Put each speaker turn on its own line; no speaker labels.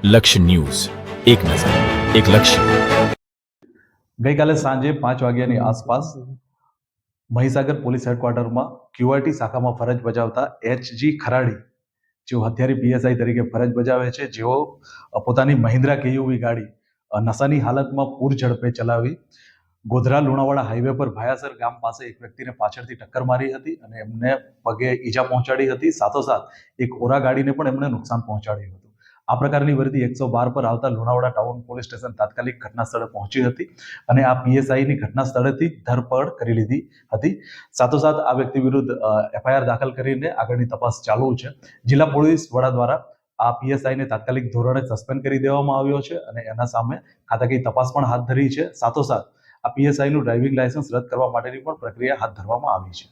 લક્ષ્ય ન્યૂઝ, એક નજર, એક લક્ષ્ય.
ગઈકાલે સાંજે 5 વાગ્યાની આસપાસ મહીસાગર પોલીસ હેડક્વાર્ટરમાં ક્યુઆરટી શાખામાં ફરજ બજાવતા એચજી ખરાડી, જેઓ હથિયારી પીએસઆઈ તરીકે ફરજ બજાવે છે, જેઓ પોતાની મહિન્દ્રા કેયુવી ગાડી નશાની હાલતમાં પૂર ઝડપે ચલાવી ગોધરા લુણાવાડા હાઈવે પર ભાયાસર ગામ પાસે એક વ્યક્તિને પાછળથી ટક્કર મારી હતી અને એમને પગે ઈજા પહોંચાડી હતી. સાથોસાથ એક ઓરા ગાડીને પણ એમને નુકસાન પહોંચાડ્યું હતું. આ પ્રકારની વર્દી 112 પર આવતા લુણાવાડા ટાઉન પોલીસ સ્ટેશન તાત્કાલિક ઘટના સ્થળે પહોંચી હતી અને આ પીએસઆઈની ઘટના સ્થળેથી ધરપકડ કરી લીધી હતી. સાથોસાથ આ વ્યક્તિ વિરુદ્ધ એફઆઈઆર દાખલ કરીને આગળની તપાસ ચાલુ છે. જિલ્લા પોલીસ વડા દ્વારા આ પીએસઆઈને તાત્કાલિક ધોરણે સસ્પેન્ડ કરી દેવામાં આવ્યો છે અને એના સામે ખાતાકીય તપાસ પણ હાથ ધરી છે. સાથોસાથ આ પીએસઆઈનું ડ્રાઇવિંગ લાયસન્સ રદ કરવા માટેની પણ પ્રક્રિયા હાથ ધરવામાં આવી છે.